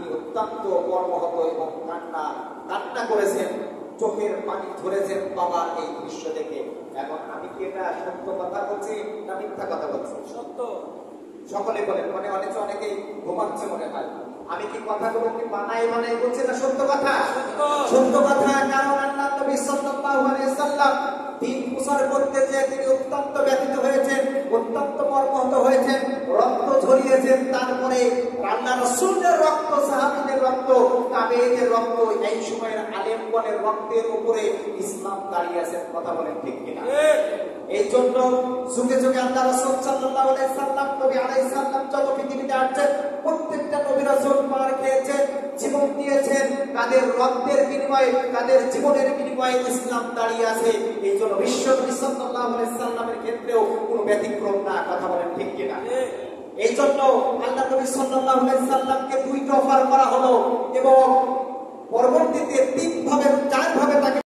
তিনি অত্যন্ত মর্মাহত এবং কান্না করেছেন, চোখের পানি ধরেছেন বাবার এই দৃশ্য দেখে। এখন আমি কি এটা সত্য কথা বলছি না মিথ্যা কথা বলছি? সত্য। সকলে বলেন, মানে অনেকেই ঘুমাচ্ছে মনে হয়। আমি কি কথাগুলো কি বানাই বলছি না সত্য কথা? সত্য কথা। কারণ আল্লাহ নবী সাল্লাল্লাহু আলাইহি সাল্লাম দিন প্রচার করতে যে তিনি অত্যন্ত ব্যথিত হয়েছেন, অত্যন্ত মর্মাহত হয়েছেন, রক্ত ঝরিয়েছেন। তারপরে আল্লাহ রাসূলের রক্ত, সাহাবীদের রক্ত, তাবেঈদের রক্ত, এই সময়ের আলেমগণের রক্তের উপরে ইসলাম দাঁড়িয়ে আছে। কথা বলেন ঠিক কিনা? এই জন্য যুগে যুগে আল্লাহ রাসূল সাল্লাল্লাহু আলাইহি সাল্লাম, নবী আলাইহিস সালাম যত পৃথিবীতে আসছেন, প্রত্যেকটা নবী রাসূল মার খেয়েছেন, জীবন দিয়েছেন। তাদের রক্তের বিনিময়ে, তাদের জীবনের বিনিময়ে ইসলাম দাঁড়িয়ে আছে। এই জন্য বিশ্ব নবী সাল্লাল্লাহু আলাইহি সাল্লামের ক্ষেত্রেও কোনো ব্যতিক্রম না। কথা বলেন ঠিক কিনা? এই জন্য আল্লাহ নবী সাল্লাল্লাহু আলাইহি সাল্লামকে দুইটা অফার করা হলো এবং পরবর্তীতে 3 ভাবে 4 ভাবে তাকে